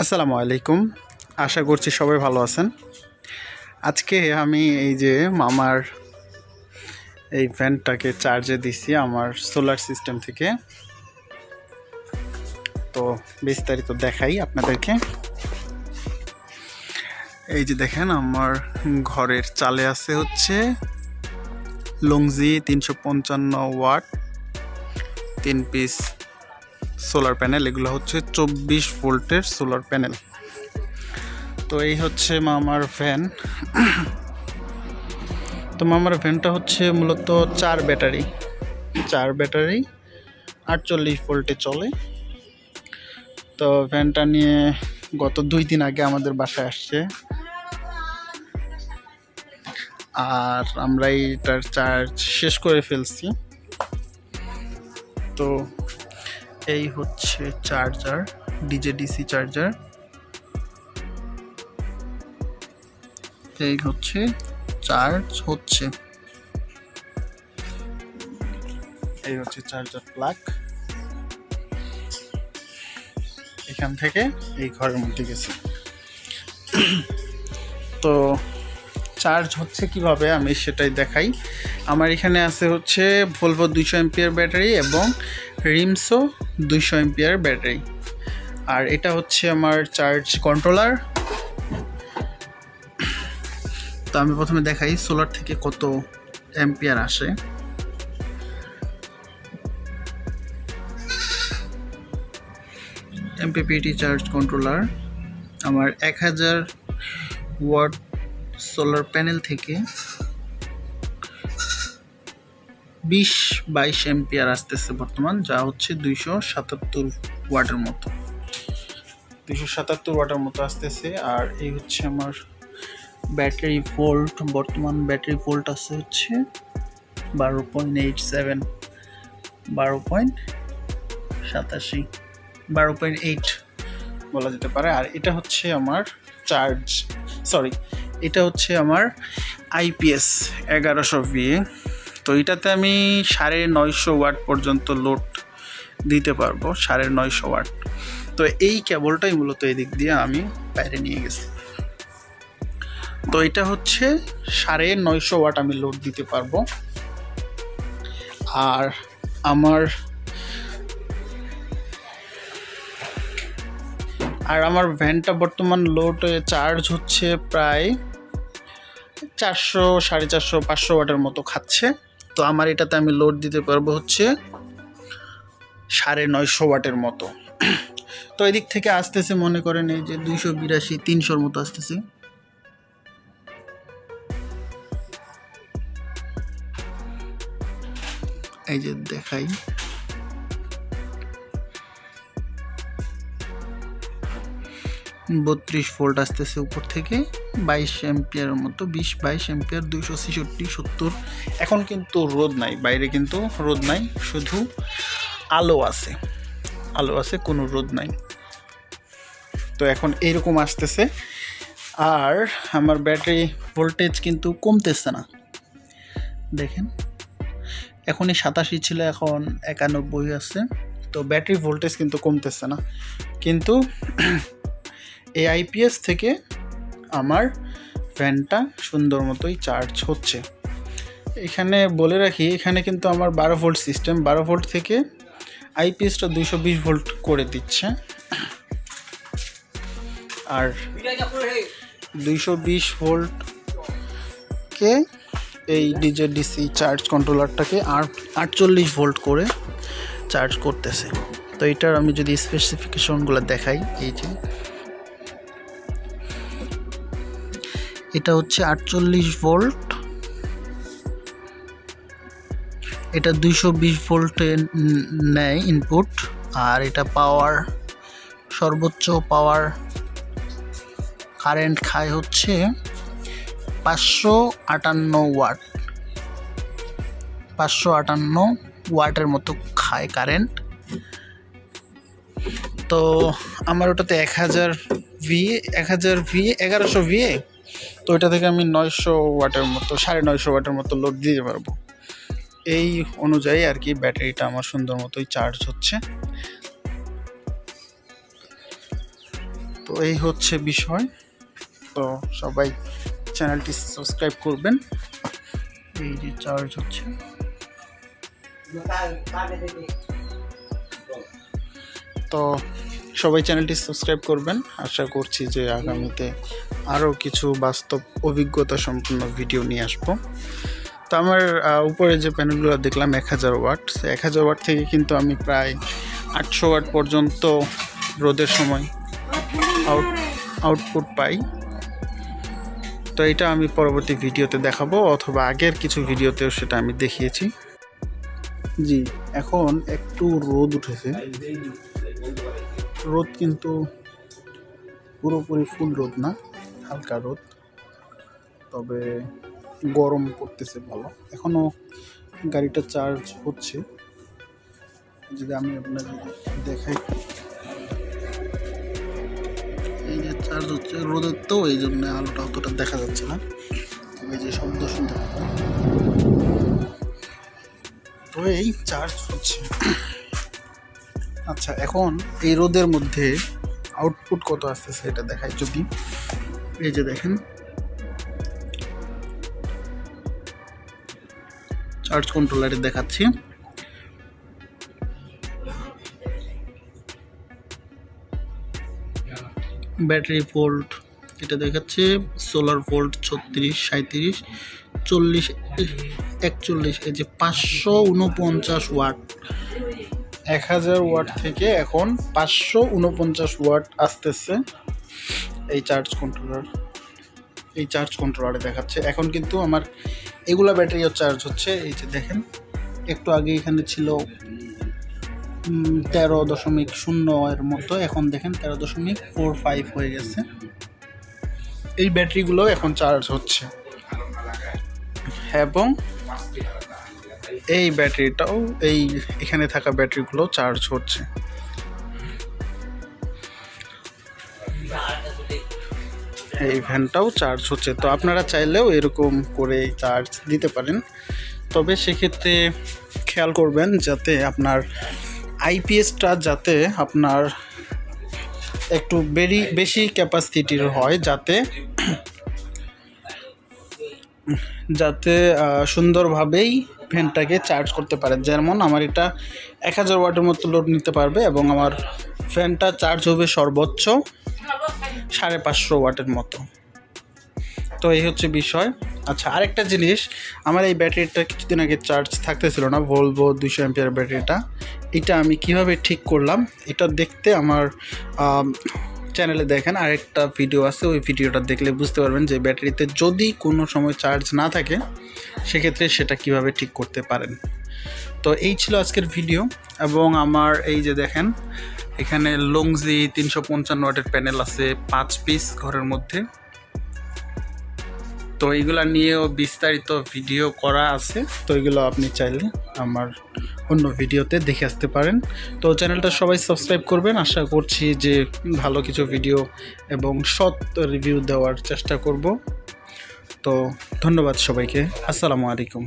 আসসালামু আলাইকুম। আশা করছি সবাই ভালো আছেন। আজকে আমি এই যে মামার এই ফ্যানটাকে চার্জে দিছি আমার সোলার সিস্টেম থেকে। তো বিস্তারিত দেখাই আপনাদেরকে। এই যে দেখেন আমার ঘরের চালে আছে হচ্ছে Longi 355 watt 3 piece solar panel. এগুলো হচ্ছে 24 ভোল্টের সোলার প্যানেল। তো এই হচ্ছে মামার ফ্যান। তো মামার ফ্যানটা হচ্ছে মূলত 4 ব্যাটারি 48 ভোল্টে চলে। তো ফ্যানটা নিয়ে গত 2 দিন আগে আমাদের বাসায় আসছে, আর আমরা এটার চার্জ শেষ করে ফেলছি। তো এই হচ্ছে চার্জার, ডিজে-ডিসি চার্জার। এই হচ্ছে চার্জ হচ্ছে, এই হচ্ছে চার্জার প্লাগ। এখান থেকে এই ঘরের মধ্যে গেছে। তো চার্জ হচ্ছে কিভাবে আমি সেটাই দেখাই। আমার এখানে আছে হচ্ছে ভলভো 200 এম্পিয়ার ব্যাটারি এবং রিমসো 200 এম্পিয়ার ব্যাটারি। আর এটা হচ্ছে আমার চার্জ কন্ট্রোলার। তো আমি প্রথমে দেখাই সোলার থেকে কত অ্যাম্পিয়ার আসে। MPPT চার্জ কন্ট্রোলার আমার 1000 ওয়াট সোলার প্যানেল থেকে 20-22 অ্যাম্পিয়ার আসতেছে বর্তমান, যা হচ্ছে 277 ওয়াটের মতো 277 ওয়াটের মতো আসতেছে। আর এই হচ্ছে আমার ব্যাটারি ভোল্ট। বর্তমান ব্যাটারি ভোল্ট আছে হচ্ছে 12.87 12.8 বলা যেতে পারে। আর এটা হচ্ছে আমার এটা হচ্ছে আমার IPS 1100 VA। তো এটাতে আমি 950 ওয়াট পর্যন্ত লোড দিতে পারবো, 950 ওয়াট। তো এই কেবলটাই মূলত এই দিক দিয়ে আমি বাইরে নিয়ে গেছি। তো এটা হচ্ছে 950 ওয়াট আমি লোড দিতে পারবো। আর আমার ভ্যানটা বর্তমান লোড চার্জ হচ্ছে প্রায় 400-450 ওয়াটের মতো খাচ্ছে। তো আমার এটাতে আমি লোড দিতে পারবো হচ্ছে 950 ওয়াটের মতো। তো এদিক থেকে আসতেছে মনে করেন এই যে 282-300 মতো আসতেছে। এই যে দেখাই, 32 ভোল্ট আসতেছে উপর থেকে, 22 অ্যাম্পিয়ারের মতো, 20-22 অ্যাম্পিয়ার, 266-70। এখন কিন্তু রোদ নাই, বাইরে কিন্তু রোদ নাই, শুধু আলো আছে, কোনো রোদ নাই। তো এখন এইরকম আসতেছে। আর আমার ব্যাটারি ভোল্টেজ কিন্তু কমতেছে না, দেখেন এখনই 87 ছিল, এখন 91 আছে। তো ব্যাটারি ভোল্টেজ কিন্তু কমতেছে না, কিন্তু এই IPS থেকে আমার ফ্যানটা সুন্দর মতোই চার্জ হচ্ছে। এখানে বলে রাখি, এখানে কিন্তু আমার 12 ভোল্ট সিস্টেম, 12 ভোল্ট থেকে IPSটা 220 ভোল্ট করে দিচ্ছে। আর 220 ভোল্টকে এই ডিজে-ডিসি চার্জ কন্ট্রোলারটাকে 48 ভোল্ট করে চার্জ করতেছে। তো এটার আমি যদি স্পেসিফিকেশনগুলো দেখাই, এই যে এটা হচ্ছে 48 ভোল্ট, এটা 220 ভোল্টে নেয় ইনপুট। আর এটা পাওয়ার, সর্বোচ্চ পাওয়ার কারেন্ট খায় হচ্ছে 558 ওয়াটের মতো খায় কারেন্ট। তো আমার ওটাতে 1000 VA 1100 VA। তো ওইটা থেকে আমি 900 ওয়াটের মতো, 950 ওয়াটের মতো লোড দিতে পারবো। এই অনুযায়ী আর কি ব্যাটারিটা আমার সুন্দর মতোই চার্জ হচ্ছে। তো এই হচ্ছে বিষয়। তো সবাই চ্যানেলটি সাবস্ক্রাইব করবেন। এই যে চার্জ হচ্ছে, তো সবাই চ্যানেলটি সাবস্ক্রাইব করবেন। আশা করছি যে আগামীতে আরও কিছু বাস্তব অভিজ্ঞতা সম্পন্ন ভিডিও নিয়ে আসবো। তো আমার উপরে যে প্যানেলগুলো দেখলাম 1000 ওয়াট, 1000 ওয়াট থেকে কিন্তু আমি প্রায় 800 ওয়াট পর্যন্ত রোদের সময় আউটপুট পাই। তো এটা আমি পরবর্তী ভিডিওতে দেখাবো, অথবা আগের কিছু ভিডিওতেও সেটা আমি দেখিয়েছি। জি, এখন একটু রোদ উঠেছে, রোদ কিন্তু পুরোপুরি ফুল রোদ না, হালকা রোদ, তবে গরম পড়তেছে ভালো। এখনো গাড়িটা চার্জ হচ্ছে, যদি আমি আপনাদের দেখাই, এই যে চার্জ হচ্ছে রোদের, তো এই জন্য আলোটা অতটা দেখা যাচ্ছে না, তবে যে শব্দ শুনতে পাবেন। তো এই চার্জ হচ্ছে। আচ্ছা, এখন এই রোদের মধ্যে আউটপুট কত আসতেছে এটা দেখাই যদি। এই যে দেখেন, চার্জ কন্ট্রোলারে দেখাচ্ছি, ব্যাটারি ভোল্ট এটা দেখাচ্ছে, সোলার ভোল্ট 36, 37, 40, 41, এই যে 549 ওয়াট। 1000 ওয়াট থেকে এখন 549 ওয়াট আসতেছে এই চার্জ কন্ট্রোলারে দেখাচ্ছে। এখন কিন্তু আমার এগুলা ব্যাটারিও চার্জ হচ্ছে। এই যে দেখেন, একটু আগে এখানে ছিল 13.0 এর মতো, এখন দেখেন 13.45 হয়ে গেছে। এই ব্যাটারিগুলো এখন চার্জ হচ্ছে, এবং এই ব্যাটারিটাও, এই এখানে থাকা ব্যাটারিগুলো চার্জ হচ্ছে। এই ফ্যানটাও চার্জ হচ্ছে। তো আপনারা চাইলেও এরকম করে চার্জ দিতে পারেন, তবে সেক্ষেত্রে খেয়াল করবেন যাতে আপনার আইপিএসটা যাতে আপনার একটু বেশি ক্যাপাসিটির হয়, যাতে সুন্দরভাবেই ফ্যানটাকে চার্জ করতে পারে। যেমন আমার এটা 1000 ওয়াটের মতো লোড নিতে পারবে, এবং আমার ফ্যানটা চার্জ হবে সর্বোচ্চ 550 ওয়াটের মতো। তো এই হচ্ছে বিষয়। আচ্ছা, আরেকটা জিনিস, আমার এই ব্যাটারিটা কিছুদিন আগে চার্জ থাকতেছিল না, ভলভো 200 অ্যাম্পিয়ার ব্যাটারিটা। এটা আমি কিভাবে ঠিক করলাম এটা দেখতে আমার চ্যানেলে দেখেন আরেকটা ভিডিও আছে, ওই ভিডিওটা দেখলে বুঝতে পারবেন যে ব্যাটারিতে যদি কোনো সময় চার্জ না থাকে সেক্ষেত্রে সেটা কিভাবে ঠিক করতে পারেন। তো এই ছিল আজকের ভিডিও। এবং আমার এই যে দেখেন, এখানে লংজি 355 ওয়াটের প্যানেল আছে 5 পিস ঘরের মধ্যে। তো এইগুলা নিয়েও বিস্তারিত ভিডিও করা আছে, তো এগুলো আপনি চাইলে আমার অন্য ভিডিওতে দেখে আসতে পারেন। তো চ্যানেলটা সবাই সাবস্ক্রাইব করবেন। আশা করছি যে ভালো কিছু ভিডিও এবং সৎ রিভিউ দেওয়ার চেষ্টা করব। তো ধন্যবাদ সবাইকে, আসসালামু আলাইকুম।